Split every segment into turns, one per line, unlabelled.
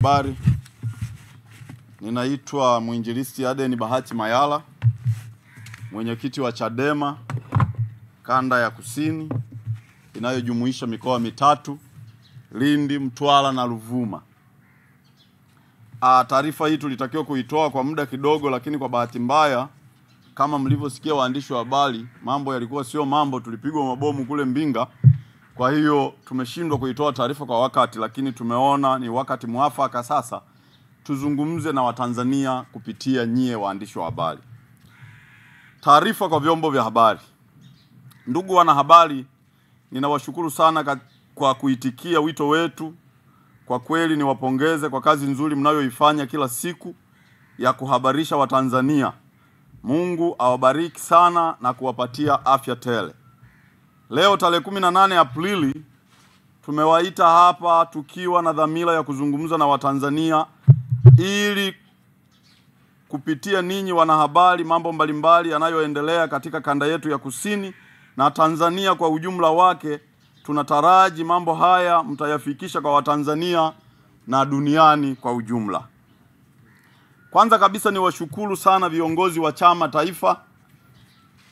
habari. Ninaitwa Mwinjilisti Aden Bahati Mayala, mwenyekiti wa Chadema kanda ya Kusini inayojumuisha mikoa mitatu: Lindi, Mtwara na Ruvuma. Taarifa hii tulitakiwa kuitoa kwa muda kidogo, lakini kwa bahati mbaya kama mlivyosikia waandishi wa habari, mambo yalikuwa sio mambo, tulipigwa mabomu kule Mbinga. Kwa hiyo tumeshindwa kuitoa taarifa kwa wakati, lakini tumeona ni wakati mwafaka sasa tuzungumze na Watanzania kupitia nyie waandishi wa habari. Taarifa kwa vyombo vya habari. Ndugu wanahabari, ninawashukuru sana kwa kuitikia wito wetu. Kwa kweli niwapongeze kwa kazi nzuri mnayoifanya kila siku ya kuhabarisha Watanzania. Mungu awabariki sana na kuwapatia afya tele. Leo tarehe 18 Aprili tumewaita hapa tukiwa na dhamira ya kuzungumza na Watanzania ili kupitia ninyi wanahabari mambo mbalimbali yanayoendelea katika kanda yetu ya Kusini na Tanzania kwa ujumla wake. Tunataraji mambo haya mtayafikisha kwa Watanzania na duniani kwa ujumla. Kwanza kabisa ni washukuru sana viongozi wa chama taifa,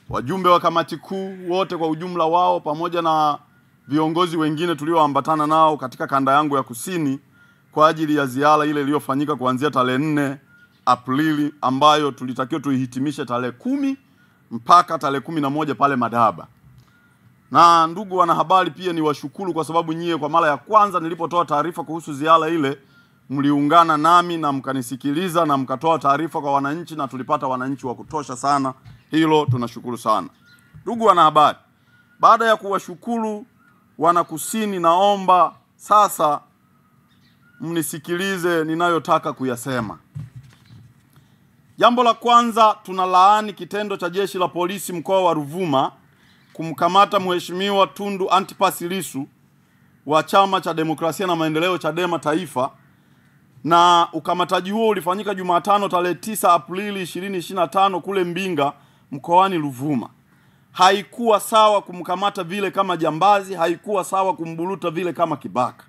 wajumbe wa kamati kuu wote kwa ujumla wao, pamoja na viongozi wengine tulioambatana nao katika kanda yangu ya Kusini kwa ajili ya ziara ile iliyofanyika kuanzia tarehe 4 Aprili ambayo tulitakiwa tuihitimishe tarehe 10 mpaka tarehe 11 pale Madaba. Na ndugu wanahabari, pia ni washukuru kwa sababu nyie kwa mara ya kwanza nilipotoa taarifa kuhusu ziara ile mliungana nami na mkanisikiliza na mkatoa taarifa kwa wananchi, na tulipata wananchi wa kutosha sana. Hilo tunashukuru sana. Ndugu wanahabari, baada ya kuwashukuru wanakusini, naomba sasa mnisikilize ninayotaka kuyasema. Jambo la kwanza, tunalaani kitendo cha jeshi la polisi mkoa wa Ruvuma kumkamata Mheshimiwa Tundu Antipas Lissu wa Chama cha Demokrasia na Maendeleo Chadema Taifa, na ukamataji huo ulifanyika Jumatano tarehe 9 Aprili 2025 kule Mbinga mkoani Ruvuma. Haikuwa sawa kumkamata vile kama jambazi, haikuwa sawa kumburuta vile kama kibaka.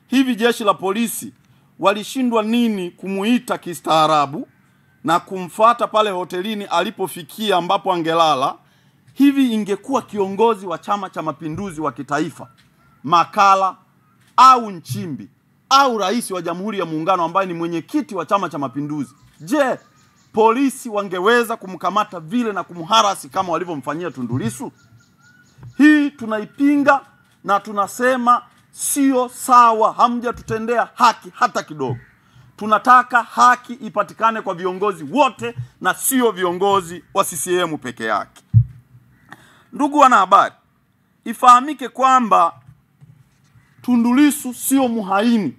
Hivi jeshi la polisi walishindwa nini kumuita kistaarabu na kumfuata pale hotelini alipofikia ambapo angelala? Hivi ingekuwa kiongozi wa Chama cha Mapinduzi wa kitaifa, Makala au Nchimbi au rais wa Jamhuri ya Muungano ambaye ni mwenyekiti wa Chama cha Mapinduzi, je, polisi wangeweza kumkamata vile na kumharasi kama walivyomfanyia Tundu Lissu? Hii tunaipinga na tunasema sio sawa, hamjatutendea haki hata kidogo. Tunataka haki ipatikane kwa viongozi wote na sio viongozi wa CCM peke yake. Ndugu wanahabari, ifahamike kwamba Tundu Lissu sio muhaini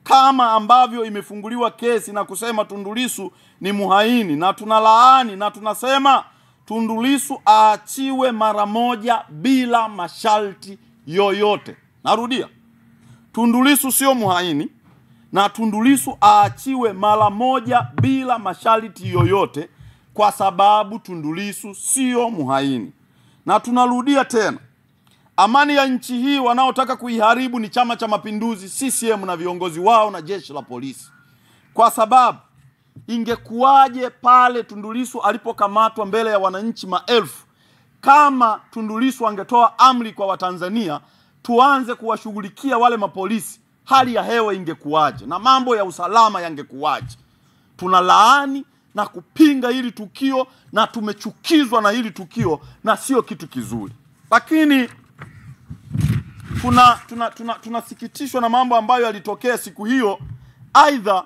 kama ambavyo imefunguliwa kesi na kusema Tundu Lissu ni muhaini, na tunalaani na tunasema Tundu Lissu aachiwe mara moja bila masharti yoyote. Narudia, Tundu Lissu sio muhaini na Tundu Lissu aachiwe mara moja bila masharti yoyote, kwa sababu Tundu Lissu sio muhaini. Na tunarudia tena, amani ya nchi hii wanaotaka kuiharibu ni Chama cha Mapinduzi, CCM na viongozi wao na jeshi la polisi. Kwa sababu ingekuwaje pale Tundu Lissu alipokamatwa mbele ya wananchi maelfu, kama Tundu Lissu angetoa amri kwa Watanzania tuanze kuwashughulikia wale mapolisi, hali ya hewa ingekuwaje na mambo ya usalama yangekuwaje? Tunalaani na kupinga hili tukio na tumechukizwa na hili na sio kitu kizuri. Lakini tunasikitishwa na mambo ambayo yalitokea siku hiyo. Aidha,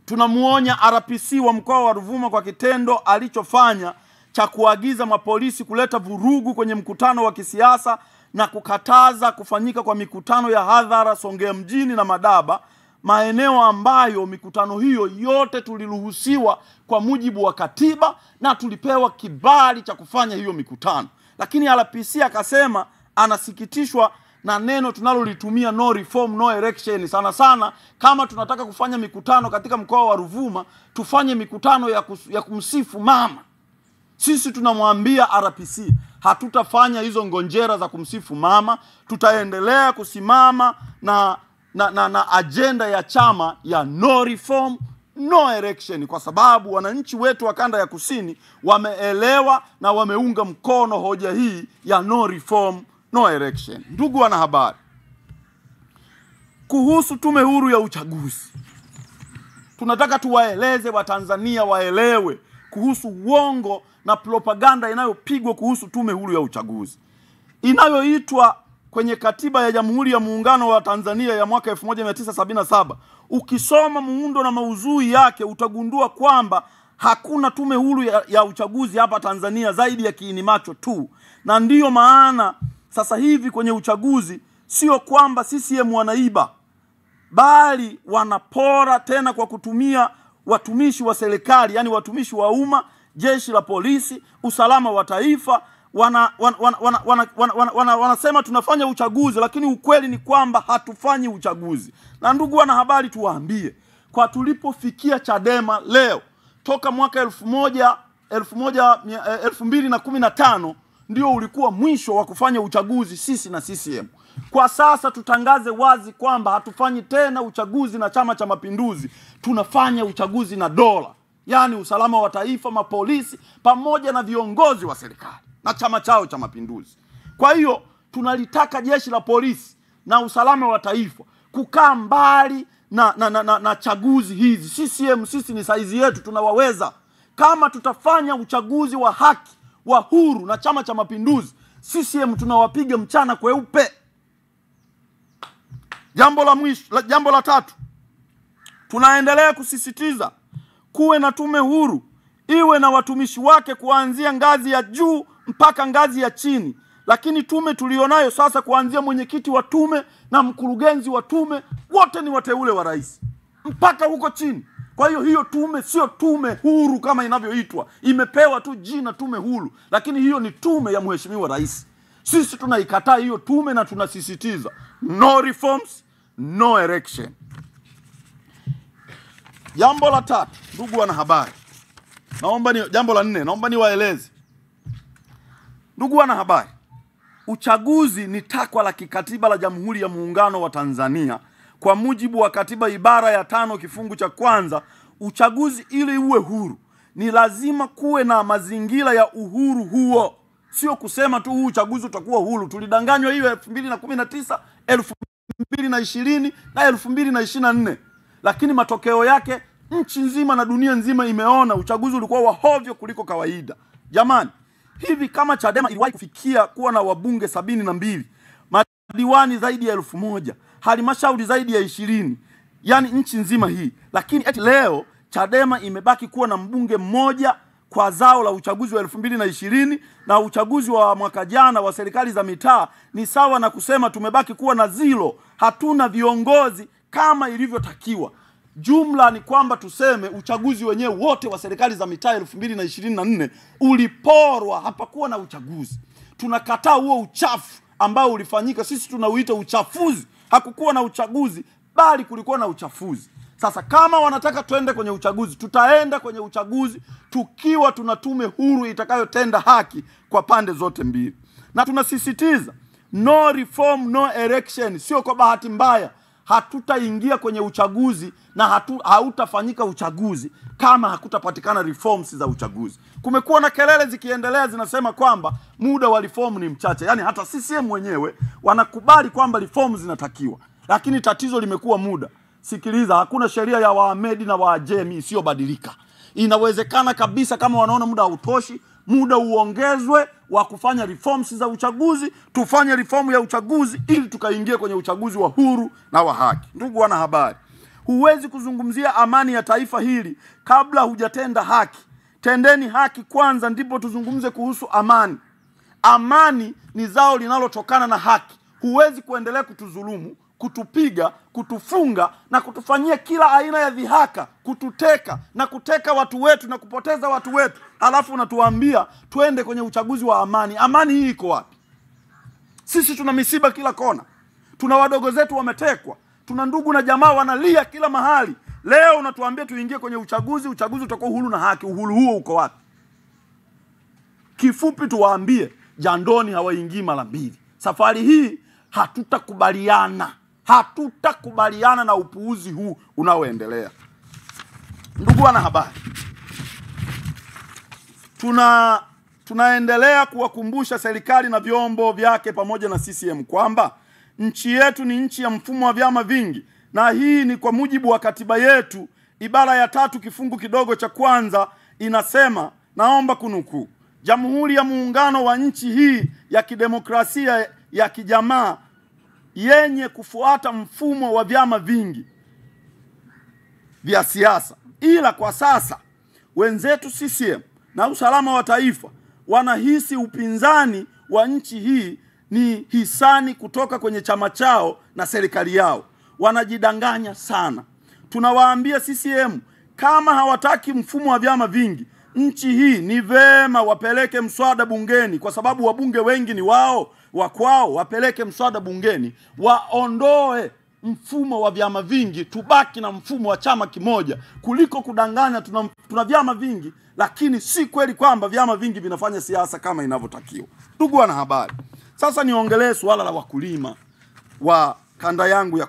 tunamuonya RPC wa mkoa wa Ruvuma kwa kitendo alichofanya cha kuagiza mapolisi kuleta vurugu kwenye mkutano wa kisiasa na kukataza kufanyika kwa mikutano ya hadhara Songea mjini na Madaba, maeneo ambayo mikutano hiyo yote tuliruhusiwa kwa mujibu wa katiba na tulipewa kibali cha kufanya hiyo mikutano. Lakini RPC akasema anasikitishwa na neno tunalolitumia no reform no election. Sana sana kama tunataka kufanya mikutano katika mkoa wa Ruvuma, tufanye mikutano ya kumsifu mama. Sisi tunamwambia RPC hatutafanya hizo ngonjera za kumsifu mama, tutaendelea kusimama na na agenda ya chama ya no reform no election, kwa sababu wananchi wetu wa kanda ya kusini wameelewa na wameunga mkono hoja hii ya no reform no election. Ndugu wanahabari, kuhusu tume huru ya uchaguzi, tunataka tuwaeleze Watanzania waelewe kuhusu uongo na propaganda inayopigwa kuhusu tume huru ya uchaguzi inayoitwa kwenye katiba ya Jamhuri ya Muungano wa Tanzania ya mwaka 1977. Ukisoma muundo na maudhui yake utagundua kwamba hakuna tume huru ya uchaguzi hapa Tanzania zaidi ya kiini macho tu. Na ndiyo maana sasa hivi kwenye uchaguzi sio kwamba CCM wanaiba, bali wanapora, tena kwa kutumia watumishi wa serikali, yani watumishi wa umma, jeshi la polisi, usalama wa taifa. Wanasema tunafanya uchaguzi, lakini ukweli ni kwamba hatufanyi uchaguzi. Na ndugu wanahabari, tuwaambie kwa tulipofikia Chadema leo, toka mwaka 2015 ndio ulikuwa mwisho wa kufanya uchaguzi sisi na CCM. Kwa sasa tutangaze wazi kwamba hatufanyi tena uchaguzi na Chama cha Mapinduzi, tunafanya uchaguzi na dola, yani usalama wa taifa, mapolisi pamoja na viongozi wa serikali na chama chao cha Mapinduzi. Kwa hiyo tunalitaka jeshi la polisi na usalama wa taifa kukaa mbali na chaguzi hizi. CCM sisi ni saizi yetu, tunawaweza. Kama tutafanya uchaguzi wa haki, wa huru na Chama cha Mapinduzi, CCM tunawapiga mchana kweupe. Jambo la tatu, tunaendelea kusisitiza kuwe na tume huru, iwe na watumishi wake kuanzia ngazi ya juu mpaka ngazi ya chini. Lakini tume tulionayo sasa, kuanzia mwenyekiti wa tume na mkurugenzi wa tume, wote ni wateule wa rais mpaka huko chini. Kwa hiyo tume sio tume huru kama inavyoitwa, imepewa tu jina tume huru, lakini hiyo ni tume ya mheshimiwa rais. Sisi tunaikataa hiyo tume na tunasisitiza no reforms no election. Jambo la tatu, ndugu wanahabari, jambo la nne, naomba niwaeleze ndugu wanahabari, uchaguzi ni takwa la kikatiba la Jamhuri ya Muungano wa Tanzania. Kwa mujibu wa katiba ibara ya 5 kifungu cha kwanza, uchaguzi ili uwe huru ni lazima kuwe na mazingira ya uhuru huo. Sio kusema tu huu uchaguzi utakuwa huru. Tulidanganywa hiyo 2019, 2020 na 2024. Lakini matokeo yake nchi nzima na dunia nzima imeona uchaguzi ulikuwa wa hovyo kuliko kawaida. Jamani, hivi kama Chadema iliwahi kufikia kuwa na wabunge 72, madiwani zaidi ya 1000, halmashauri zaidi ya 20, yani nchi nzima hii, lakini eti leo Chadema imebaki kuwa na mbunge mmoja kwa zao la uchaguzi wa 2020 na uchaguzi wa mwaka jana wa serikali za mitaa, ni sawa na kusema tumebaki kuwa na zero, hatuna viongozi kama ilivyotakiwa. Jumla ni kwamba tuseme uchaguzi wenyewe wote wa serikali za mitaa 2024 uliporwa, hapakuwa na uchaguzi. Tunakataa huo uchafu ambao ulifanyika, sisi tunauita uchafuzi. Hakukuwa na uchaguzi, bali kulikuwa na uchafuzi. Sasa kama wanataka tuende kwenye uchaguzi, tutaenda kwenye uchaguzi tukiwa tuna tume huru itakayotenda haki kwa pande zote mbili. Na tunasisitiza no reform no election. Sio kwa bahati mbaya, hatutaingia kwenye uchaguzi na hautafanyika uchaguzi kama hakutapatikana reforms za uchaguzi. Kumekuwa na kelele zikiendelea zinasema kwamba muda wa reform ni mchache. Yani hata CCM wenyewe wanakubali kwamba reforms zinatakiwa, lakini tatizo limekuwa muda. Sikiliza, hakuna sheria ya Waamedi na Waajemi isiyobadilika. Inawezekana kabisa kama wanaona muda hautoshi, muda uongezwe wa kufanya reforms za uchaguzi, tufanye reform ya uchaguzi ili tukaingie kwenye uchaguzi wa huru na wa haki. Ndugu wanahabari, huwezi kuzungumzia amani ya taifa hili kabla hujatenda haki. Tendeni haki kwanza, ndipo tuzungumze kuhusu amani. Amani ni zao linalotokana na haki. Huwezi kuendelea kutudhulumu, kutupiga, kutufunga na kutufanyia kila aina ya dhihaka, kututeka na kuteka watu wetu na kupoteza watu wetu, alafu unatuambia tuende kwenye uchaguzi wa amani. Amani hii iko wapi? Sisi tuna misiba kila kona, tuna wadogo zetu wametekwa, tuna ndugu na jamaa wanalia kila mahali. Leo unatuambia tuingie kwenye uchaguzi utakuwa huru na haki. Uhuru huo uko wapi? Kifupi tuwaambie, jandoni hawaingii mara mbili. Safari hii hatutakubaliana Hatutakubaliana na upuuzi huu unaoendelea. Ndugu wanahabari, tunaendelea kuwakumbusha serikali na vyombo vyake pamoja na CCM kwamba nchi yetu ni nchi ya mfumo wa vyama vingi, na hii ni kwa mujibu wa katiba yetu. Ibara ya 3 kifungu kidogo cha kwanza inasema, naomba kunukuu: Jamhuri ya Muungano wa nchi hii ya kidemokrasia ya kijamaa yenye kufuata mfumo wa vyama vingi vya siasa. Ila kwa sasa wenzetu CCM na usalama wa taifa wanahisi upinzani wa nchi hii ni hisani kutoka kwenye chama chao na serikali yao. Wanajidanganya sana. Tunawaambia CCM, kama hawataki mfumo wa vyama vingi nchi hii, ni vema wapeleke mswada bungeni, kwa sababu wabunge wengi ni wao wa kwao. Wapeleke mswada bungeni, waondoe mfumo wa vyama vingi, tubaki na mfumo wa chama kimoja, kuliko kudanganya tuna vyama vingi, lakini si kweli kwamba vyama vingi vinafanya siasa kama inavyotakiwa. Ndugu wanahabari, sasa niongelee suala la wakulima wa kanda yangu ya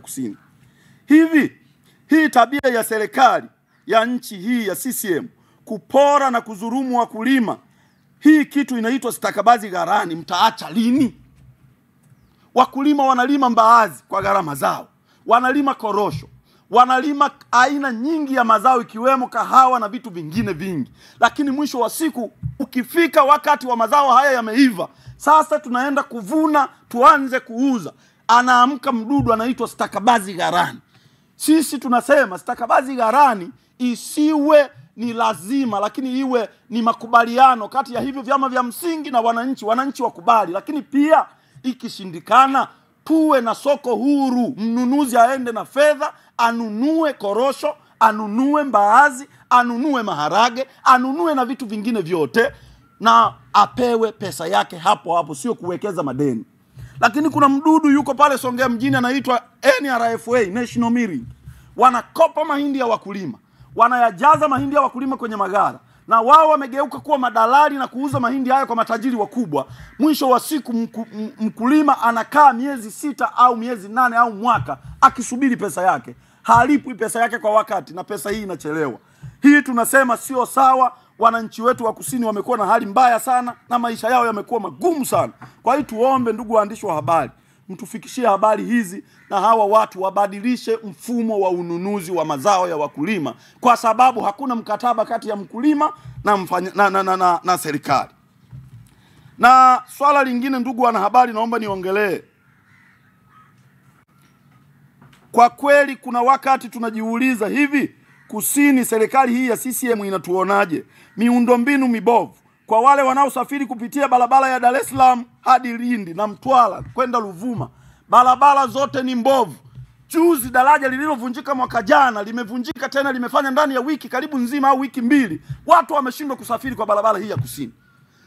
kusini. Hii tabia ya serikali ya nchi hii ya CCM kupora na kuzurumu wakulima, hii kitu inaitwa stakabadhi ghalani, mtaacha lini? Wakulima wanalima mbaazi kwa gharama zao, wanalima korosho, wanalima aina nyingi ya mazao ikiwemo kahawa na vitu vingine vingi, lakini mwisho wa siku ukifika wakati wa mazao haya yameiva, sasa tunaenda kuvuna tuanze kuuza, anaamka mdudu anaitwa stakabadhi ghalani. Sisi tunasema stakabadhi ghalani isiwe ni lazima, lakini iwe ni makubaliano kati ya hivyo vyama vya msingi na wananchi wakubali. Lakini pia ikishindikana, tuwe na soko huru, mnunuzi aende na fedha, anunue korosho, anunue mbaazi, anunue maharage, anunue na vitu vingine vyote, na apewe pesa yake hapo hapo, sio kuwekeza madeni. Lakini kuna mdudu yuko pale Songea mjini anaitwa NRFA, National Milling. Wanakopa mahindi ya wakulima, wanayajaza mahindi ya wakulima kwenye magara, na wao wamegeuka kuwa madalali na kuuza mahindi hayo kwa matajiri wakubwa. Mwisho wa siku mkulima anakaa miezi 6 au miezi 8 au mwaka akisubiri pesa yake. Halipwi pesa yake kwa wakati, na pesa hii inachelewa. Hii tunasema sio sawa. Wananchi wetu wa kusini wamekuwa na hali mbaya sana na maisha yao yamekuwa magumu sana. Kwa hiyo tuombe, ndugu waandishi wa habari, mtufikishie habari hizi, na hawa watu wabadilishe mfumo wa ununuzi wa mazao ya wakulima, kwa sababu hakuna mkataba kati ya mkulima na serikali. Na swala lingine, ndugu wanahabari, naomba niongelee. Kwa kweli kuna wakati tunajiuliza, hivi kusini serikali hii ya CCM inatuonaje? Miundombinu mibovu kwa wale wanaosafiri kupitia barabara ya Dar es Salaam hadi Lindi na Mtwara kwenda Ruvuma, barabara zote ni mbovu. Juzi daraja lililovunjika mwaka jana limevunjika tena, limefanya ndani ya wiki karibu nzima au wiki mbili watu wameshindwa kusafiri kwa barabara hii ya kusini.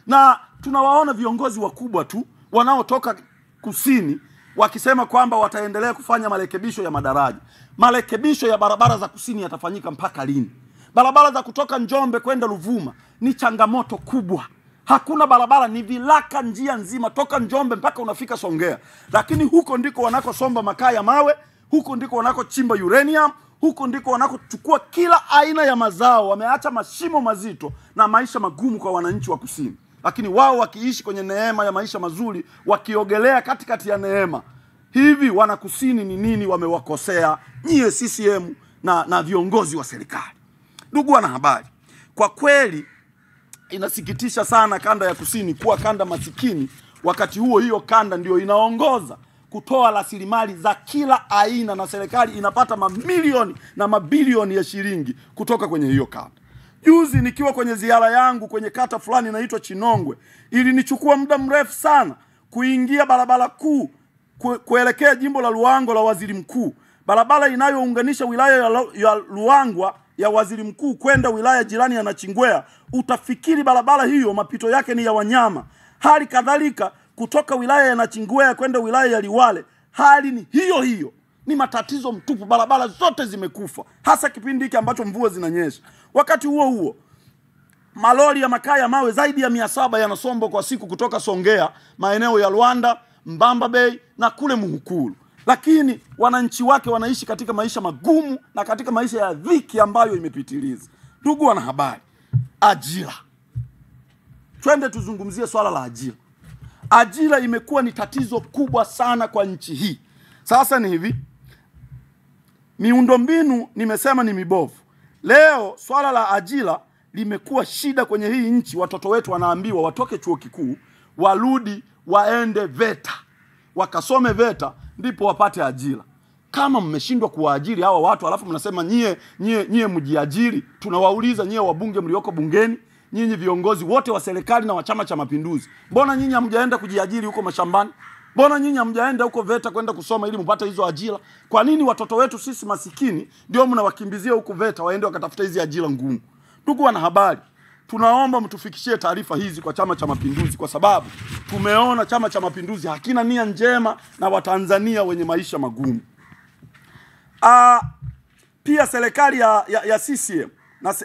Na tunawaona viongozi wakubwa tu wanaotoka kusini wakisema kwamba wataendelea kufanya marekebisho ya madaraja. Marekebisho ya barabara za kusini yatafanyika mpaka lini? Barabara za kutoka Njombe kwenda Ruvuma ni changamoto kubwa. Hakuna barabara, ni vilaka njia nzima toka Njombe mpaka unafika Songea. Lakini huko ndiko wanakosomba makaa ya mawe, huko ndiko wanakochimba uranium, huko ndiko wanakochukua kila aina ya mazao. Wameacha mashimo mazito na maisha magumu kwa wananchi wa kusini. Lakini wao wakiishi kwenye neema ya maisha mazuri, wakiogelea katikati ya neema. Hivi wana kusini ni nini wamewakosea nyie CCM na viongozi wa serikali? Ndugu wanahabari, kwa kweli inasikitisha sana kanda ya kusini kuwa kanda masikini, wakati huo hiyo kanda ndio inaongoza kutoa rasilimali za kila aina, na serikali inapata mamilioni na mabilioni ya shilingi kutoka kwenye hiyo kanda. Juzi nikiwa kwenye ziara yangu kwenye kata fulani inaitwa Chinongwe, ilinichukua muda mrefu sana kuingia barabara kuu kuelekea jimbo la Ruangwa la Waziri Mkuu. Barabara inayounganisha wilaya ya Ruangwa ya Waziri Mkuu kwenda wilaya jirani ya Nachingwea. Utafikiri barabara hiyo mapito yake ni ya wanyama. Hali kadhalika kutoka wilaya ya Nachingwea kwenda wilaya ya Liwale, hali ni hiyo hiyo. Ni matatizo mtupu, barabara zote zimekufa, hasa kipindi hiki ambacho mvua zinanyesha. Wakati huo huo malori ya makaa ya mawe zaidi ya 700 yanasombwa kwa siku kutoka Songea, maeneo ya Rwanda, Mbamba Bay na kule Muhukuru. Lakini wananchi wake wanaishi katika maisha magumu na katika maisha ya dhiki ambayo imepitiliza. Ndugu wanahabari, ajira. Twende tuzungumzie swala la ajira. Ajira imekuwa ni tatizo kubwa sana kwa nchi hii. Sasa ni hivi, miundombinu nimesema ni mibovu. Leo swala la ajira limekuwa shida kwenye hii nchi. Watoto wetu wanaambiwa watoke chuo kikuu, warudi waende VETA, wakasome VETA ndipo wapate ajira. Kama mmeshindwa kuwaajiri hawa watu alafu mnasema nyie mjiajiri, tunawauliza nyie wabunge mlioko bungeni, nyinyi viongozi wote wa serikali na wa Chama cha Mapinduzi, mbona nyinyi hamjaenda kujiajiri huko mashambani? Mbona nyinyi hamjaenda huko VETA kwenda kusoma ili mpate hizo ajira? Kwa nini watoto wetu sisi masikini ndio mnawakimbizia huko VETA waende wakatafuta hizi ajira ngumu? Ndugu wanahabari, tunaomba mtufikishie taarifa hizi kwa Chama cha Mapinduzi, kwa sababu tumeona Chama cha Mapinduzi hakina nia njema na Watanzania wenye maisha magumu. Pia serikali ya CCM na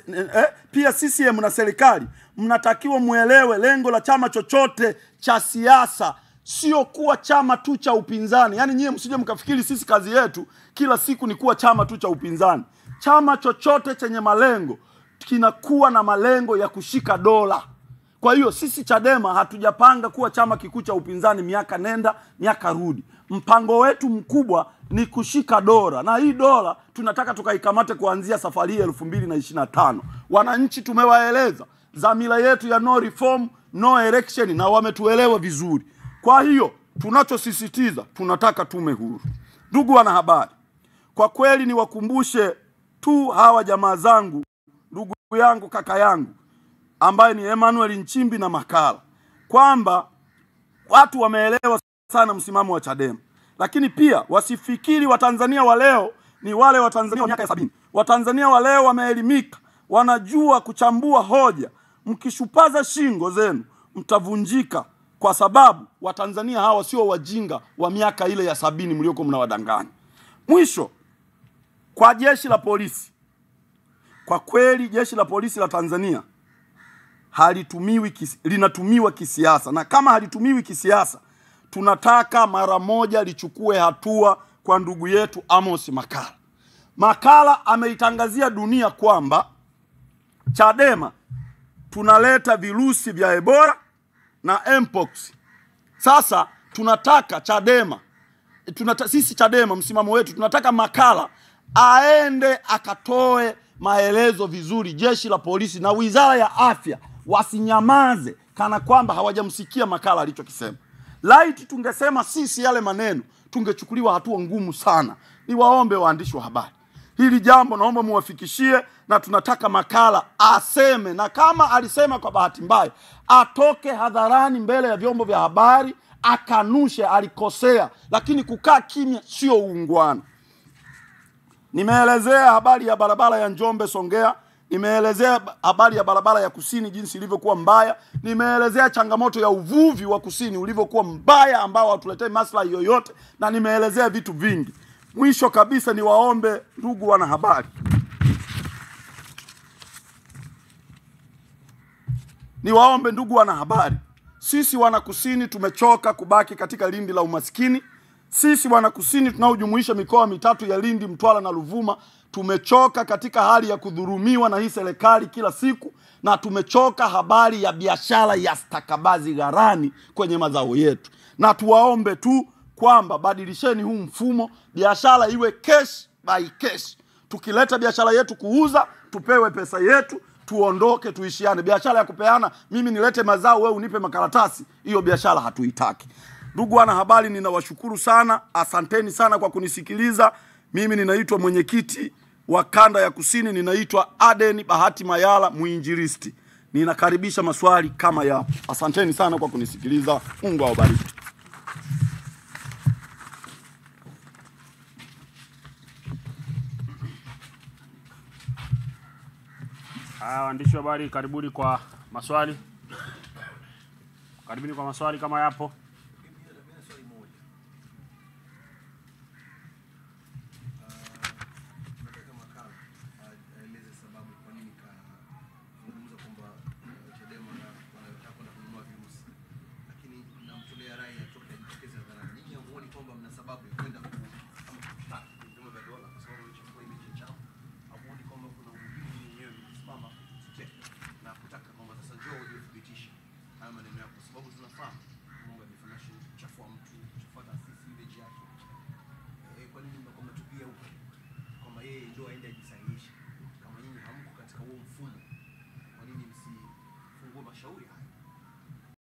pia CCM na serikali mnatakiwa muelewe lengo la chama chochote cha siasa sio kuwa chama tu cha upinzani. Yaani nyie msije mkafikiri sisi kazi yetu kila siku ni kuwa chama tu cha upinzani. Chama chochote chenye malengo kinakuwa na malengo ya kushika dola. Kwa hiyo sisi Chadema hatujapanga kuwa chama kikuu cha upinzani miaka nenda miaka rudi. Mpango wetu mkubwa ni kushika dola, na hii dola tunataka tukaikamate kuanzia safari ya 2025. Wananchi tumewaeleza dhamira yetu ya no reform no election na wametuelewa vizuri. Kwa hiyo tunachosisitiza, tunataka tume huru. Ndugu wanahabari, kwa kweli niwakumbushe tu hawa jamaa zangu, ndugu yangu, kaka yangu ambaye ni Emmanuel Nchimbi na Makala, kwamba watu wameelewa sana msimamo wa Chadema. Lakini pia wasifikiri Watanzania wa leo ni wale Watanzania wa miaka ya 70. Watanzania wa leo wameelimika, wanajua kuchambua hoja. Mkishupaza shingo zenu mtavunjika, kwa sababu Watanzania hawa sio wajinga wa miaka ile ya 70 mlioko mnawadanganya. Mwisho, kwa jeshi la polisi, kwa kweli jeshi la polisi la Tanzania linatumiwa kisiasa, na kama halitumiwi kisiasa, tunataka mara moja lichukue hatua kwa ndugu yetu Amos Makala. Makala ameitangazia dunia kwamba Chadema tunaleta virusi vya Ebola na Mpox. Sasa tunataka Chadema, sisi Chadema msimamo wetu, tunataka Makala aende akatoe maelezo vizuri. Jeshi la polisi na Wizara ya Afya wasinyamaze kana kwamba hawajamsikia Makala alichokisema. Laiti tungesema sisi yale maneno, tungechukuliwa hatua ngumu sana. Niwaombe waandishi wa habari, hili jambo naomba muwafikishie, na tunataka Makala aseme, na kama alisema kwa bahati mbaya, atoke hadharani mbele ya vyombo vya habari akanushe alikosea, lakini kukaa kimya sio uungwana. Nimeelezea habari ya barabara ya Njombe Songea, nimeelezea habari ya barabara ya kusini jinsi ilivyokuwa mbaya, nimeelezea changamoto ya uvuvi wa kusini ulivyokuwa mbaya ambao hatuletei maslahi yoyote, na nimeelezea vitu vingi. Mwisho kabisa niwaombe ndugu wanahabari, sisi wanakusini tumechoka kubaki katika lindi la umaskini. Sisi wanakusini tunaojumuisha mikoa mitatu ya Lindi, Mtwara na Ruvuma tumechoka katika hali ya kudhurumiwa na hii serikali kila siku, na tumechoka habari ya biashara ya stakabazi gharani kwenye mazao yetu. Na tuwaombe tu kwamba badilisheni huu mfumo, biashara iwe cash by cash. Tukileta biashara yetu kuuza, tupewe pesa yetu, tuondoke, tuishiane. Biashara ya kupeana, mimi nilete mazao wewe unipe makaratasi, hiyo biashara hatuitaki. Ndugu wanahabari, ninawashukuru sana. Asanteni sana kwa kunisikiliza. Mimi ninaitwa mwenyekiti wa kanda ya kusini, ninaitwa Aden Bahati Mayala, muinjilisti. Ninakaribisha maswali kama yapo. Asanteni sana kwa kunisikiliza. Mungu awabariki.
Waandishi wa habari, karibuni kwa maswali. Karibuni kwa maswali kama yapo.